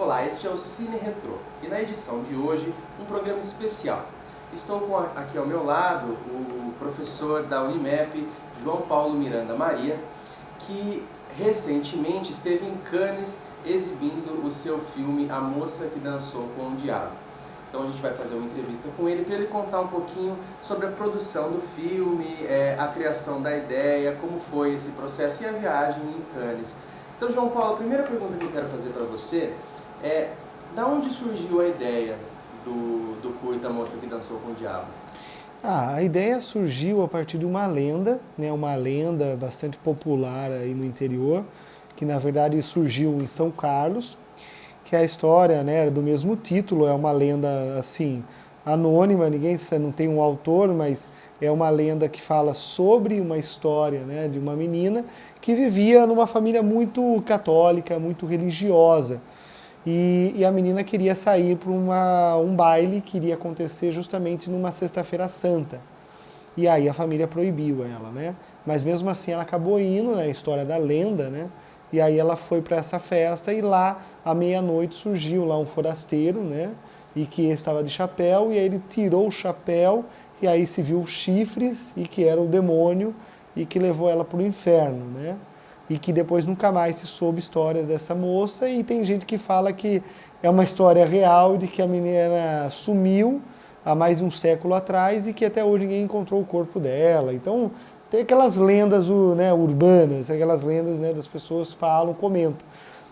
Olá, este é o Cine Retrô e na edição de hoje um programa especial. Estou aqui ao meu lado o professor da Unimep, João Paulo Miranda Maria, que recentemente esteve em Cannes exibindo o seu filme A Moça que Dançou com o Diabo. Então a gente vai fazer uma entrevista com ele para ele contar um pouquinho sobre a produção do filme, a criação da ideia, como foi esse processo e a viagem em Cannes. Então, João Paulo, a primeira pergunta que eu quero fazer para você é: da onde surgiu a ideia do curta A Moça que Dançou com o Diabo? A ideia surgiu a partir de uma lenda, né, uma lenda bastante popular aí no interior, que na verdade surgiu em São Carlos, que é a história, né, do mesmo título, é uma lenda assim anônima, ninguém não tem um autor, mas é uma lenda que fala sobre uma história, né, de uma menina que vivia numa família muito católica, muito religiosa. E a menina queria sair para um baile que iria acontecer justamente numa sexta-feira santa. E aí a família proibiu ela, né? Mas mesmo assim ela acabou indo, né? A história da lenda, né? E aí ela foi para essa festa e lá, à meia-noite, surgiu lá um forasteiro, né? E que estava de chapéu, e aí ele tirou o chapéu, e aí se viu os chifres, e que era o demônio, e que levou ela para o inferno, né? E que depois nunca mais se soube histórias dessa moça, e tem gente que fala que é uma história real, de que a menina sumiu há mais de um século atrás e que até hoje ninguém encontrou o corpo dela. Então tem aquelas lendas, né, urbanas, aquelas lendas, né, das pessoas falam, comentam.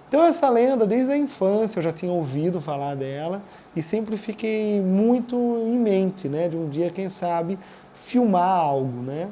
Então essa lenda, desde a infância eu já tinha ouvido falar dela e sempre fiquei muito em mente, né, de um dia, quem sabe, filmar algo, né.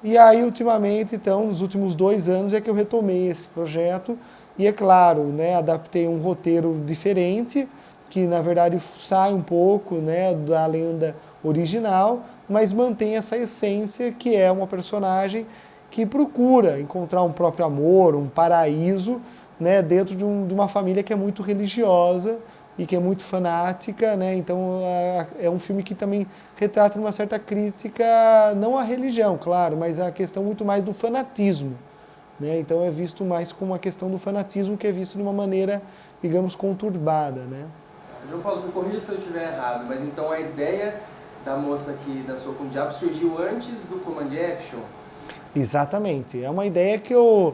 E aí, ultimamente, então, nos últimos 2 anos é que eu retomei esse projeto e, é claro, né, adaptei um roteiro diferente, que na verdade sai um pouco, né, da lenda original, mas mantém essa essência que é uma personagem que procura encontrar um próprio amor, um paraíso, né, dentro de uma família que é muito religiosa e que é muito fanática, né? Então é um filme que também retrata uma certa crítica, não à religião, claro, mas a questão muito mais do fanatismo, né? Então é visto mais como uma questão do fanatismo, que é visto de uma maneira, digamos, conturbada, né? João Paulo, me corrija se eu estiver errado, mas então a ideia da Moça que Dançou com o Diabo surgiu antes do Command Action? Exatamente. É uma ideia que eu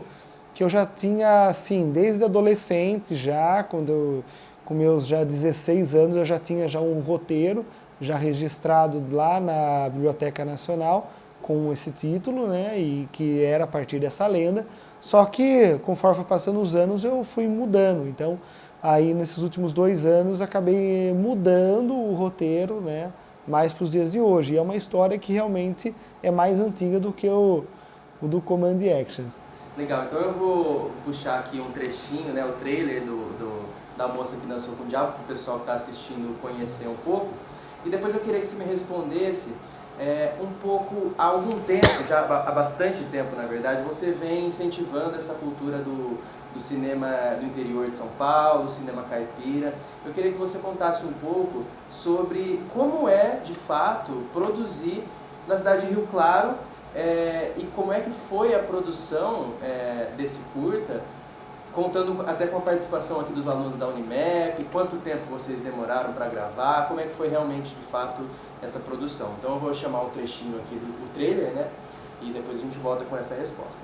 já tinha, assim, desde adolescente já, com meus já 16 anos, eu já tinha já um roteiro já registrado lá na Biblioteca Nacional com esse título, né, e que era a partir dessa lenda. Só que, conforme foi passando os anos, eu fui mudando. Então, aí nesses últimos 2 anos, acabei mudando o roteiro, né, mais para os dias de hoje. E é uma história que realmente é mais antiga do que o do Command Action. Legal, então eu vou puxar aqui um trechinho, né, o trailer da Moça que Dançou com o Diabo, para o pessoal que está assistindo conhecer um pouco. E depois eu queria que você me respondesse um pouco, há algum tempo, já há bastante tempo na verdade, você vem incentivando essa cultura do cinema do interior de São Paulo, cinema caipira. Eu queria que você contasse um pouco sobre como é, de fato, produzir na cidade de Rio Claro, e como é que foi a produção desse curta, contando até com a participação aqui dos alunos da Unimep, quanto tempo vocês demoraram para gravar, como é que foi realmente, de fato, essa produção. Então eu vou chamar um trechinho aqui do trailer, né? E depois a gente volta com essa resposta.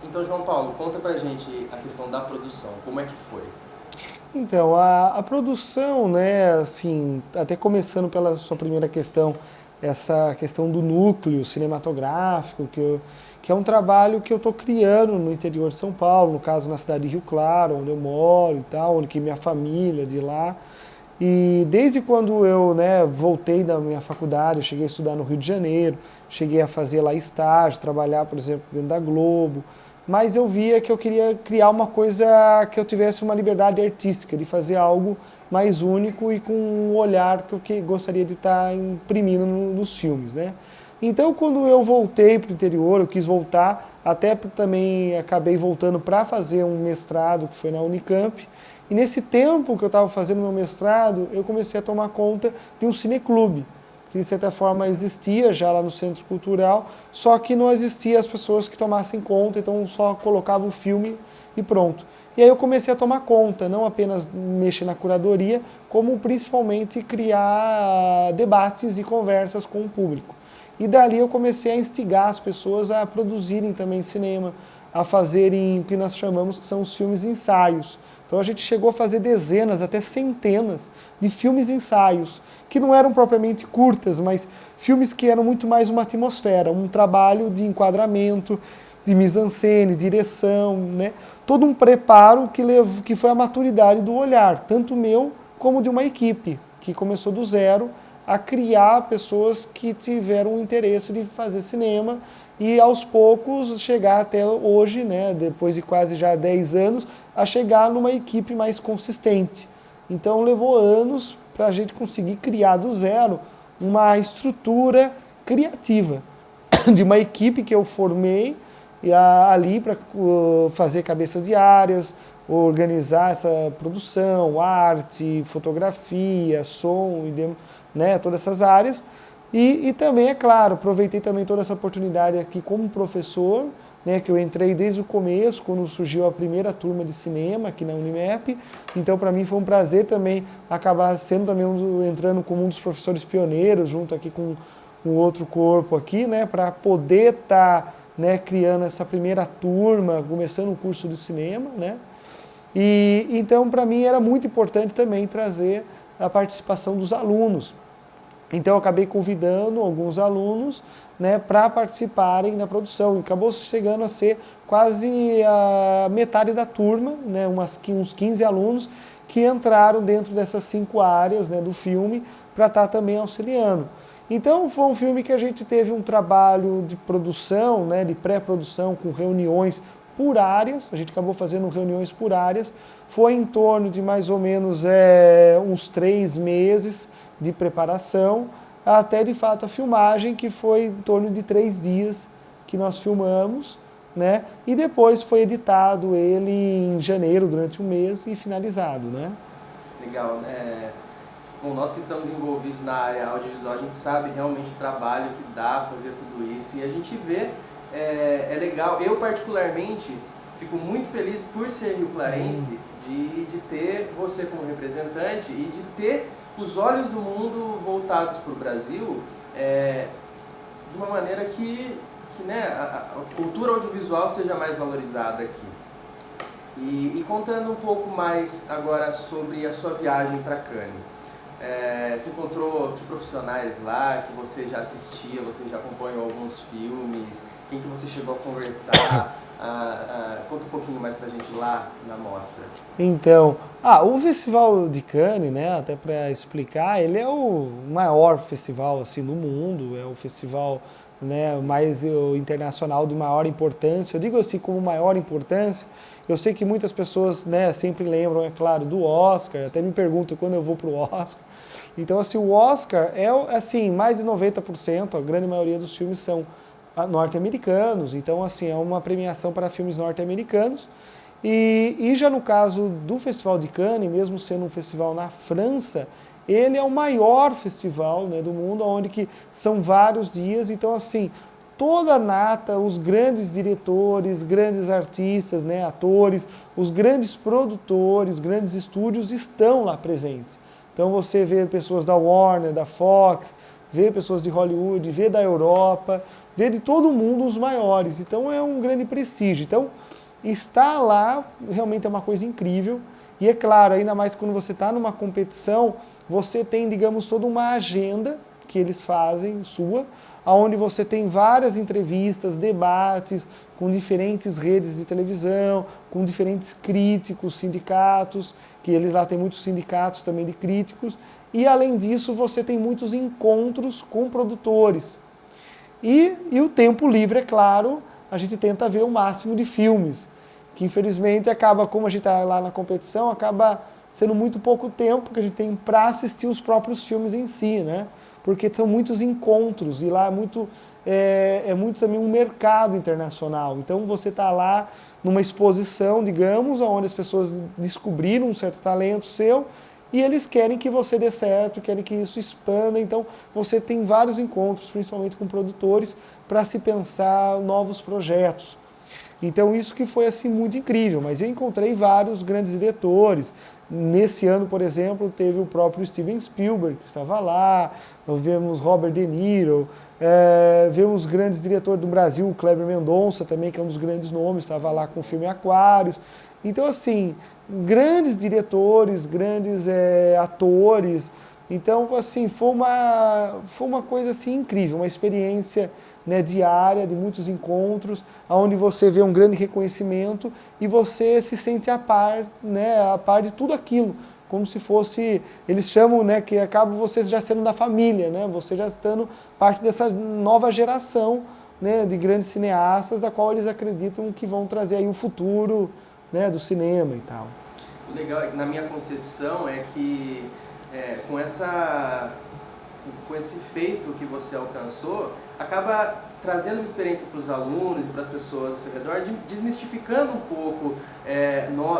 Então, João Paulo, conta pra gente a questão da produção, como é que foi? Então, a produção, né, assim, até começando pela sua primeira questão, essa questão do núcleo cinematográfico, que é um trabalho que eu estou criando no interior de São Paulo, no caso na cidade de Rio Claro, onde eu moro e tal, onde que minha família é de lá. E desde quando eu, né, voltei da minha faculdade, eu cheguei a estudar no Rio de Janeiro, cheguei a fazer lá estágio, trabalhar, por exemplo, dentro da Globo, mas eu via que eu queria criar uma coisa que eu tivesse uma liberdade artística, de fazer algo mais único e com um olhar que eu gostaria de estar imprimindo nos filmes, né? Então, quando eu voltei para o interior, eu quis voltar, até também acabei voltando para fazer um mestrado que foi na Unicamp. E nesse tempo que eu estava fazendo meu mestrado, eu comecei a tomar conta de um cineclube, que de certa forma existia já lá no Centro Cultural, só que não existia as pessoas que tomassem conta, então só colocava o filme e pronto. E aí eu comecei a tomar conta, não apenas mexer na curadoria, como principalmente criar debates e conversas com o público. E dali eu comecei a instigar as pessoas a produzirem também cinema, a fazerem o que nós chamamos que são os filmes ensaios. Então a gente chegou a fazer dezenas, até centenas de filmes ensaios, que não eram propriamente curtas, mas filmes que eram muito mais uma atmosfera, um trabalho de enquadramento, de mise-en-scène, direção, né? Todo um preparo que foi a maturidade do olhar, tanto meu como de uma equipe, que começou do zero a criar pessoas que tiveram o interesse de fazer cinema e aos poucos chegar até hoje, né, depois de quase já 10 anos, a chegar numa equipe mais consistente. Então levou anos para a gente conseguir criar do zero uma estrutura criativa de uma equipe que eu formei ali para fazer cabeças diárias, organizar essa produção, arte, fotografia, som, né, todas essas áreas. E também, é claro, aproveitei também toda essa oportunidade aqui como professor, né, que eu entrei desde o começo, quando surgiu a primeira turma de cinema aqui na Unimep. Então, para mim foi um prazer também acabar sendo também entrando como um dos professores pioneiros, junto aqui com um outro corpo aqui, né, para poder estar né, criando essa primeira turma, começando o curso de cinema, né. E então, para mim, era muito importante também trazer a participação dos alunos. Então eu acabei convidando alguns alunos né, para participarem da produção. E acabou chegando a ser quase a metade da turma, né, uns 15 alunos que entraram dentro dessas 5 áreas né, do filme para estar também auxiliando. Então foi um filme que a gente teve um trabalho de produção, né, de pré-produção com reuniões por áreas, a gente acabou fazendo reuniões por áreas, foi em torno de mais ou menos uns 3 meses, de preparação, até de fato a filmagem, que foi em torno de 3 dias que nós filmamos, né? E depois foi editado ele em janeiro, durante um mês, e finalizado, né? Legal. Bom, nós que estamos envolvidos na área audiovisual, a gente sabe realmente o trabalho que dá fazer tudo isso, e a gente vê, é legal, eu particularmente fico muito feliz por ser rio-clarense, de ter você como representante e de ter os olhos do mundo voltados para o Brasil de uma maneira que né, a cultura audiovisual seja mais valorizada aqui. E contando um pouco mais agora sobre a sua viagem para Cannes. Você encontrou que profissionais lá, que você já assistia, você já acompanhou alguns filmes, quem que você chegou a conversar? Conta um pouquinho mais pra gente lá na mostra. Então, o Festival de Cannes, né, até para explicar, ele é o maior festival assim no mundo, é o festival né, mais internacional de maior importância. Eu digo assim como maior importância, eu sei que muitas pessoas né, sempre lembram, é claro, do Oscar, até me perguntam quando eu vou para o Oscar. Então, assim, o Oscar é assim, mais de 90%, a grande maioria dos filmes são norte-americanos, então assim, é uma premiação para filmes norte-americanos. E já no caso do Festival de Cannes, mesmo sendo um festival na França, ele é o maior festival né, do mundo, onde que são vários dias, então assim, toda a nata, os grandes diretores, grandes artistas, né, atores, os grandes produtores, grandes estúdios estão lá presentes. Então você vê pessoas da Warner, da Fox, vê pessoas de Hollywood, vê da Europa, vê de todo mundo os maiores. Então é um grande prestígio. Então estar lá realmente é uma coisa incrível. E é claro, ainda mais quando você está numa competição, você tem, digamos, toda uma agenda que eles fazem, sua, onde você tem várias entrevistas, debates com diferentes redes de televisão, com diferentes críticos, sindicatos, que eles lá têm muitos sindicatos também de críticos, e além disso você tem muitos encontros com produtores. E o tempo livre, é claro, a gente tenta ver o máximo de filmes, que infelizmente acaba, como a gente está lá na competição, acaba sendo muito pouco tempo que a gente tem para assistir os próprios filmes em si, né? Porque são muitos encontros e lá é muito também um mercado internacional. Então você está lá numa exposição, digamos, onde as pessoas descobriram um certo talento seu e eles querem que você dê certo, querem que isso expanda. Então você tem vários encontros, principalmente com produtores, para se pensar novos projetos. Então isso que foi assim muito incrível, mas eu encontrei vários grandes diretores. Nesse ano, por exemplo, teve o próprio Steven Spielberg, que estava lá, nós vemos Robert De Niro, vemos grandes diretores do Brasil, o Kleber Mendonça também, que é um dos grandes nomes, estava lá com o filme Aquários. Então assim, grandes diretores, grandes atores. Então assim, foi uma coisa assim incrível, uma experiência, né, diária, de muitos encontros, onde você vê um grande reconhecimento e você se sente a par, né, a par de tudo aquilo, como se fosse, eles chamam, né, que acaba você já sendo da família, né, você já estando parte dessa nova geração, né, de grandes cineastas, da qual eles acreditam que vão trazer aí o futuro, né, do cinema e tal. O legal, na minha concepção, é que com esse feito que você alcançou, acaba trazendo uma experiência para os alunos e para as pessoas ao seu redor, desmistificando um pouco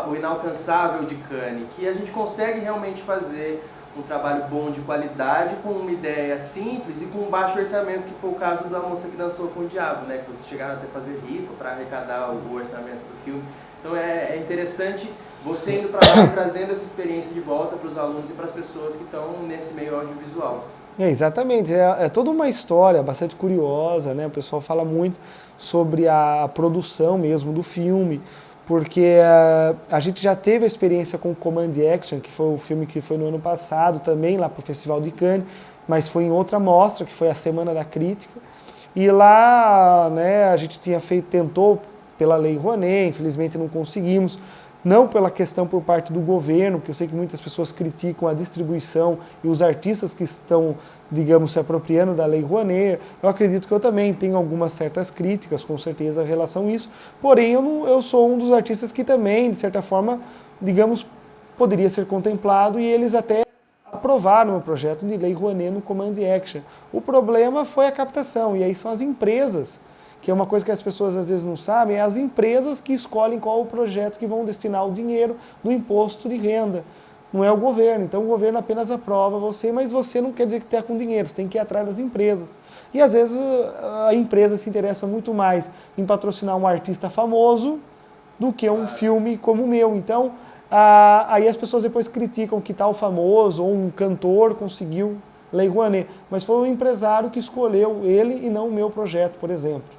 o inalcançável de Cannes, que a gente consegue realmente fazer um trabalho bom de qualidade, com uma ideia simples e com um baixo orçamento, que foi o caso da Moça que Dançou com o Diabo, né? Que vocês chegaram até a fazer rifa para arrecadar o orçamento do filme. Então é interessante você indo para lá e trazendo essa experiência de volta para os alunos e para as pessoas que estão nesse meio audiovisual. Exatamente, é toda uma história bastante curiosa, né? O pessoal fala muito sobre a produção mesmo do filme, porque a gente já teve a experiência com o Command Action, que foi o filme que foi no ano passado também, lá para o Festival de Cannes, mas foi em outra mostra, que foi a Semana da Crítica, e lá, né, a gente tentou pela Lei Rouanet, infelizmente não conseguimos, não pela questão por parte do governo, que eu sei que muitas pessoas criticam a distribuição e os artistas que estão, digamos, se apropriando da Lei Rouanet. Eu acredito que eu também tenho algumas certas críticas, com certeza, em relação a isso, porém eu sou um dos artistas que também, de certa forma, digamos, poderia ser contemplado, e eles até aprovaram o projeto de Lei Rouanet no Command Action. O problema foi a captação, e aí são as empresas, que é uma coisa que as pessoas às vezes não sabem, é as empresas que escolhem qual o projeto que vão destinar o dinheiro do imposto de renda. Não é o governo. Então o governo apenas aprova você, mas você não quer dizer que está com dinheiro, você tem que ir atrás das empresas. E às vezes a empresa se interessa muito mais em patrocinar um artista famoso do que um filme como o meu. Então aí as pessoas depois criticam que tal famoso ou um cantor conseguiu Lei Rouanet, mas foi o empresário que escolheu ele e não o meu projeto, por exemplo.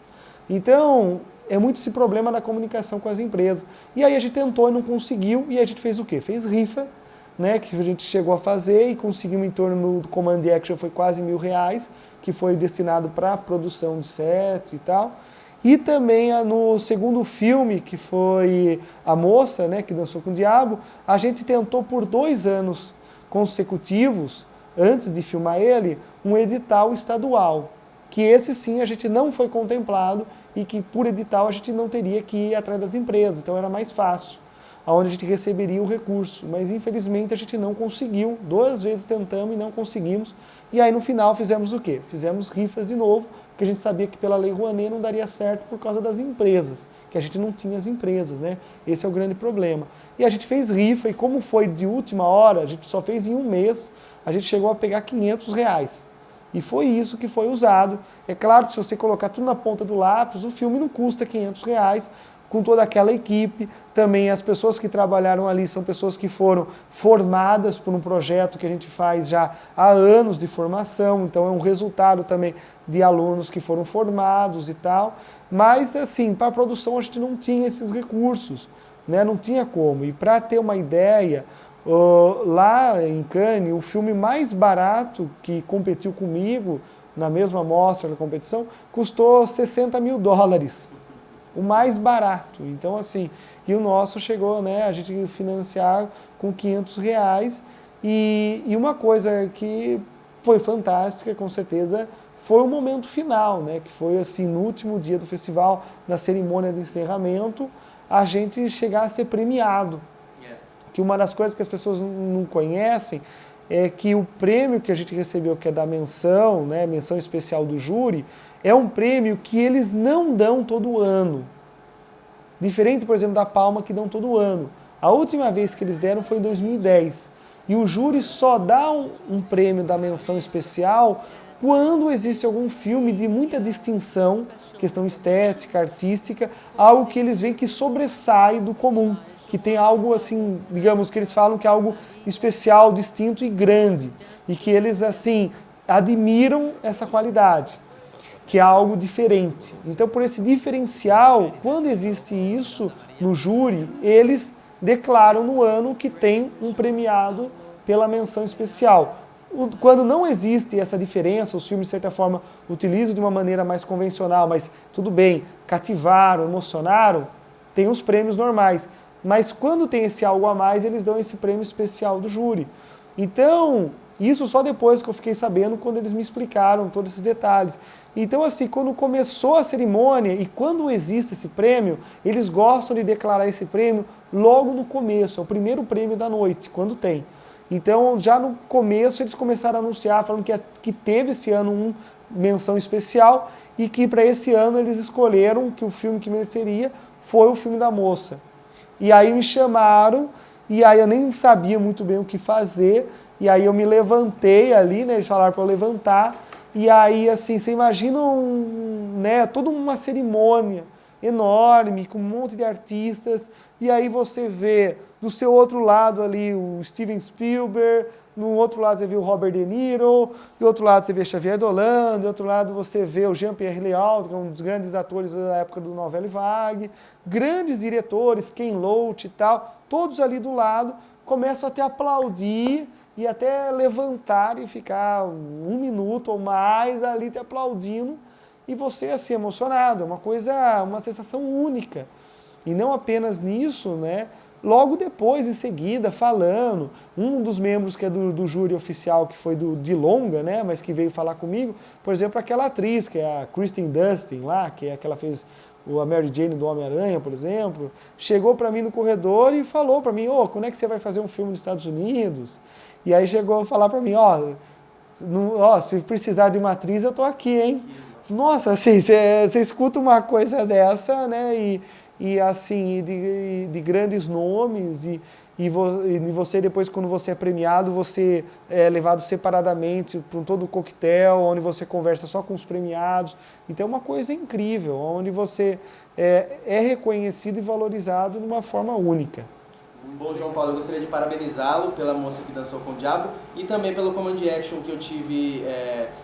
Então, é muito esse problema da comunicação com as empresas. E aí a gente tentou e não conseguiu, e a gente fez o quê? Fez rifa, né, que a gente chegou a fazer e conseguimos em torno do Command Action, foi quase R$1.000, que foi destinado para a produção de sets e tal. E também no segundo filme, que foi A Moça, né, que Dançou com o Diabo, a gente tentou por 2 anos consecutivos, antes de filmar ele, um edital estadual, que esse sim a gente não foi contemplado e que por edital a gente não teria que ir atrás das empresas, então era mais fácil, onde a gente receberia o recurso, mas infelizmente a gente não conseguiu, 2 vezes tentamos e não conseguimos, e aí no final fizemos o quê? Fizemos rifas de novo, porque a gente sabia que pela Lei Rouanet não daria certo por causa das empresas, que a gente não tinha as empresas, né? Esse é o grande problema. E a gente fez rifa, e como foi de última hora, a gente só fez em 1 mês, a gente chegou a pegar R$500. E foi isso que foi usado. É claro que se você colocar tudo na ponta do lápis, o filme não custa R$500, com toda aquela equipe. Também as pessoas que trabalharam ali são pessoas que foram formadas por um projeto que a gente faz já há anos de formação, então é um resultado também de alunos que foram formados e tal. Mas, assim, para a produção a gente não tinha esses recursos, né? Não tinha como. E para ter uma ideia, lá em Cannes, o filme mais barato que competiu comigo, na mesma mostra da competição, custou $60 mil. O mais barato. Então, assim, e o nosso chegou, né, a gente financiar com R$ 500. E uma coisa que foi fantástica, com certeza, foi o momento final, né, que foi assim, no último dia do festival, na cerimônia de encerramento, a gente chegar a ser premiado. Que uma das coisas que as pessoas não conhecem é que o prêmio que a gente recebeu, que é da menção, né, menção especial do júri, é um prêmio que eles não dão todo ano. Diferente, por exemplo, da Palma, que dão todo ano. A última vez que eles deram foi em 2010. E o júri só dá um prêmio da menção especial quando existe algum filme de muita distinção, questão estética, artística, algo que eles veem que sobressai do comum, que tem algo assim, digamos que eles falam que é algo especial, distinto e grande, e que eles assim admiram essa qualidade, que é algo diferente. Então, por esse diferencial, quando existe isso no júri, eles declaram no ano que tem um premiado pela menção especial. Quando não existe essa diferença, os filmes, de certa forma, utilizam de uma maneira mais convencional, mas tudo bem, cativaram, emocionaram, tem os prêmios normais. Mas quando tem esse algo a mais, eles dão esse prêmio especial do júri. Então, isso só depois que eu fiquei sabendo, quando eles me explicaram todos esses detalhes. Então, assim, quando começou a cerimônia e quando existe esse prêmio, eles gostam de declarar esse prêmio logo no começo, é o primeiro prêmio da noite, quando tem. Então, já no começo, eles começaram a anunciar, falando que teve esse ano uma menção especial e que para esse ano eles escolheram que o filme que mereceria foi o filme da moça. E aí me chamaram, e aí eu nem sabia muito bem o que fazer, e aí eu me levantei ali, né, eles falaram para eu levantar, e aí assim, você imagina né, toda uma cerimônia enorme, com um monte de artistas, e aí você vê do seu outro lado ali o Steven Spielberg, no outro lado você vê o Robert De Niro, do outro lado você vê Xavier Dolan, do outro lado você vê o Jean-Pierre Léaud, que é um dos grandes atores da época do Nouvelle Vague, grandes diretores, Ken Loach e tal, todos ali do lado, começam até a aplaudir e até levantar e ficar 1 minuto ou mais ali te aplaudindo, e você assim emocionado, é uma coisa, uma sensação única. E não apenas nisso, né? Logo depois, em seguida, falando, um dos membros que é do júri oficial, que foi de longa, né, mas que veio falar comigo, por exemplo, aquela atriz, que é a Kristen Dunst lá, que é aquela que fez a Mary Jane do Homem-Aranha, por exemplo, chegou para mim no corredor e falou para mim, quando é que você vai fazer um filme nos Estados Unidos? E aí chegou a falar para mim, se precisar de uma atriz, eu tô aqui, hein? Nossa, assim, você escuta uma coisa dessa, né, e assim, de grandes nomes, e você depois, quando você é premiado, você é levado separadamente para todo o coquetel, onde você conversa só com os premiados. Então é uma coisa incrível, onde você é reconhecido e valorizado de uma forma única. Bom, João Paulo, eu gostaria de parabenizá-lo pela Moça que Dançou com o Diabo e também pelo Command Action, que eu tive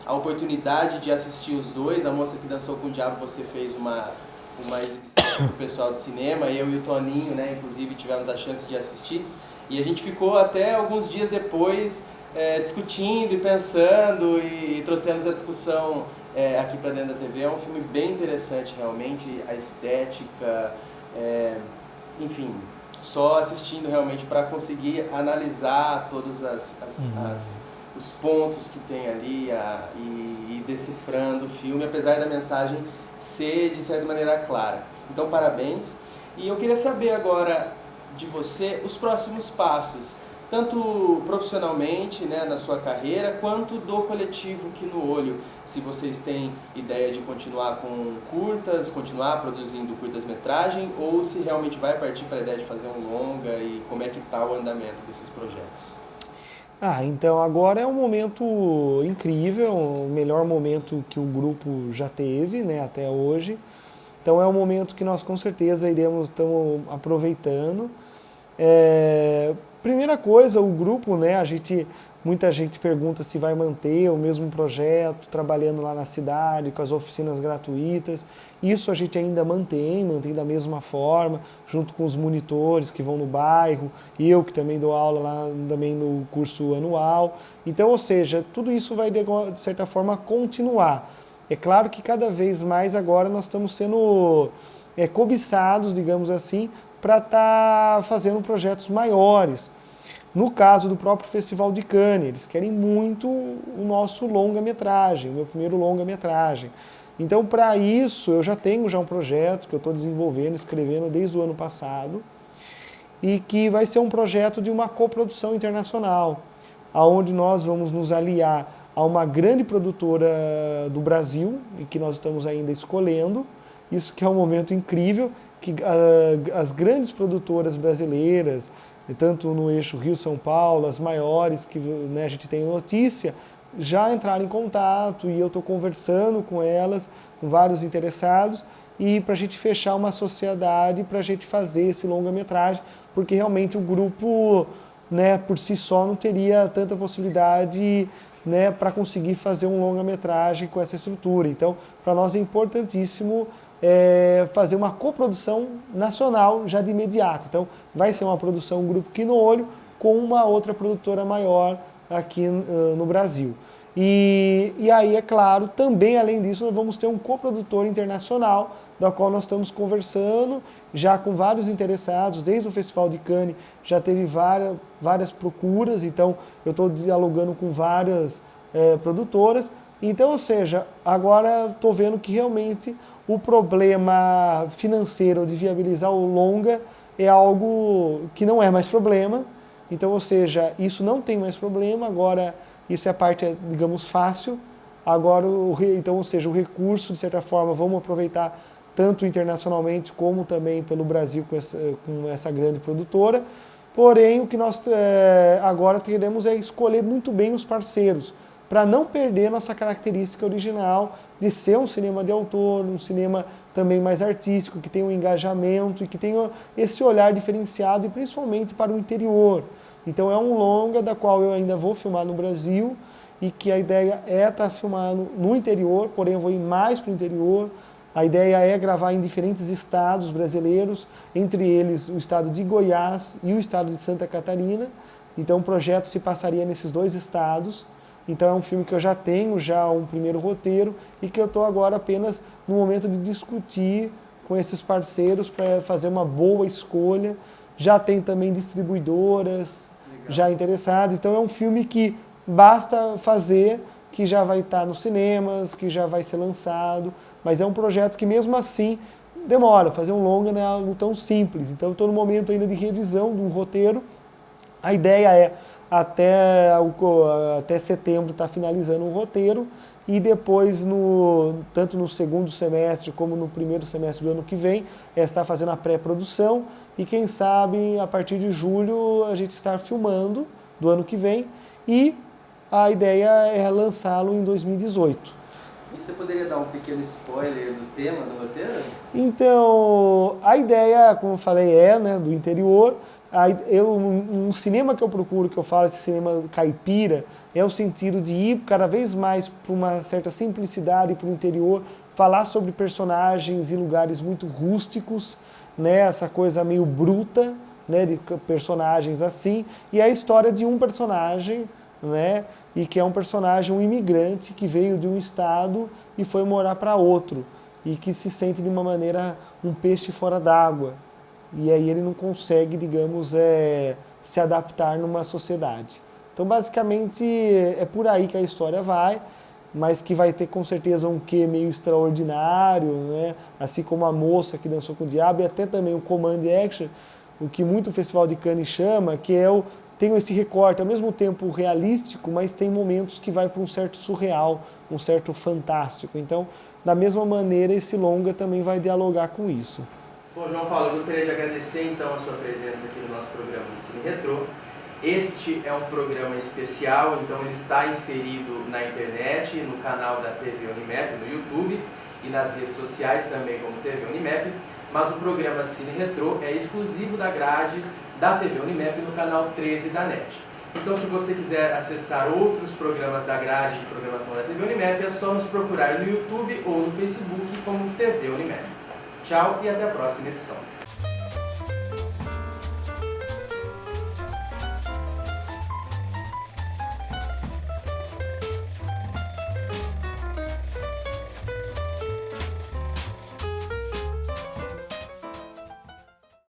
a oportunidade de assistir os dois. A Moça que Dançou com o Diabo, você fez uma exibição para o pessoal de cinema, eu e o Toninho, né, inclusive tivemos a chance de assistir, e a gente ficou até alguns dias depois discutindo e pensando, e trouxemos a discussão aqui para dentro da TV. É um filme bem interessante realmente, a estética, enfim, só assistindo realmente para conseguir analisar todos os pontos que tem ali e decifrando o filme, apesar da mensagem ser de certa maneira clara. Então, parabéns. E eu queria saber agora de você os próximos passos, tanto profissionalmente, né, na sua carreira, quanto do coletivo Aqui no Olho. Se vocês têm ideia de continuar com curtas, continuar produzindo curtas-metragem, ou se realmente vai partir para a ideia de fazer um longa, e como é que está o andamento desses projetos? Então agora é um momento incrível, o melhor momento que o grupo já teve, né, até hoje. Então é um momento que nós com certeza estamos aproveitando. Primeira coisa, o grupo, né, muita gente pergunta se vai manter o mesmo projeto, trabalhando lá na cidade, com as oficinas gratuitas. Isso a gente ainda mantém da mesma forma, junto com os monitores que vão no bairro, eu que também dou aula lá também no curso anual. Então, ou seja, tudo isso vai de certa forma continuar. É claro que cada vez mais agora nós estamos sendo cobiçados, digamos assim, para estar fazendo projetos maiores. No caso do próprio Festival de Cannes, eles querem muito o nosso longa-metragem, o meu primeiro longa-metragem. Então, para isso, eu já tenho um projeto que eu estou desenvolvendo, escrevendo desde o ano passado, e que vai ser um projeto de uma coprodução internacional, onde nós vamos nos aliar a uma grande produtora do Brasil, e que nós estamos ainda escolhendo. Isso que é um momento incrível, que as grandes produtoras brasileiras, tanto no eixo Rio-São Paulo, as maiores que, né, a gente tem notícia, já entraram em contato e eu estou conversando com elas, com vários interessados, e para a gente fechar uma sociedade para a gente fazer esse longa-metragem, porque realmente o grupo, né, por si só não teria tanta possibilidade, né, para conseguir fazer um longa-metragem com essa estrutura. Então, para nós é importantíssimo fazer uma coprodução nacional já de imediato. Então, vai ser uma produção Grupo Quino-Olho com uma outra produtora maior aqui no Brasil. E aí, é claro, também além disso, nós vamos ter um coprodutor internacional, da qual nós estamos conversando, já com vários interessados, desde o Festival de Cannes já teve várias procuras, então eu estou dialogando com várias produtoras. Então, ou seja, agora estou vendo que realmente o problema financeiro de viabilizar o longa é algo que não é mais problema. Então, ou seja, isso não tem mais problema, agora isso é a parte, digamos, fácil. Agora, então, ou seja, o recurso, de certa forma, vamos aproveitar tanto internacionalmente como também pelo Brasil com essa grande produtora. Porém, o que nós agora teremos é escolher muito bem os parceiros, para não perder nossa característica original de ser um cinema de autor, um cinema também mais artístico, que tenha um engajamento e que tenha esse olhar diferenciado e principalmente para o interior. Então é um longa da qual eu ainda vou filmar no Brasil e que a ideia é estar filmando no interior, porém eu vou ir mais para o interior. A ideia é gravar em diferentes estados brasileiros, entre eles o estado de Goiás e o estado de Santa Catarina. Então o projeto se passaria nesses dois estados. Então é um filme que eu já tenho um primeiro roteiro e que eu estou agora apenas no momento de discutir com esses parceiros para fazer uma boa escolha. Já tem também distribuidoras já interessadas. Então é um filme que basta fazer, que já vai estar nos cinemas, que já vai ser lançado. Mas é um projeto que mesmo assim demora. Fazer um longa não é algo tão simples. Então eu estou no momento ainda de revisão do roteiro. A ideia é até setembro está finalizando o roteiro e depois, tanto no segundo semestre como no primeiro semestre do ano que vem, está fazendo a pré-produção e quem sabe a partir de julho a gente estar filmando do ano que vem e a ideia é lançá-lo em 2018. E você poderia dar um pequeno spoiler do tema do roteiro? Então, a ideia, como eu falei, do interior. Um cinema que eu procuro, que eu falo, esse cinema caipira, é o sentido de ir cada vez mais para uma certa simplicidade para o interior, falar sobre personagens em lugares muito rústicos, né, essa coisa meio bruta, né, de personagens assim, e a história de um personagem, né, e que é um personagem, um imigrante que veio de um estado e foi morar para outro, e que se sente de uma maneira um peixe fora d'água. E aí ele não consegue, digamos, se adaptar numa sociedade. Então, basicamente, é por aí que a história vai, mas que vai ter com certeza um quê meio extraordinário, né? Assim como a moça que dançou com o diabo, e até também o Command Action, o que muito o Festival de Cannes chama, que tem esse recorte, ao mesmo tempo realístico, mas tem momentos que vai para um certo surreal, um certo fantástico. Então, da mesma maneira, esse longa também vai dialogar com isso. Bom, João Paulo, eu gostaria de agradecer então a sua presença aqui no nosso programa do Cine Retrô. Este é um programa especial, então ele está inserido na internet, no canal da TV Unimap, no YouTube, e nas redes sociais também como TV Unimap, mas o programa Cine Retrô é exclusivo da grade da TV Unimap no canal 13 da NET. Então, se você quiser acessar outros programas da grade de programação da TV Unimap, é só nos procurar no YouTube ou no Facebook como TV Unimap. Tchau e até a próxima edição.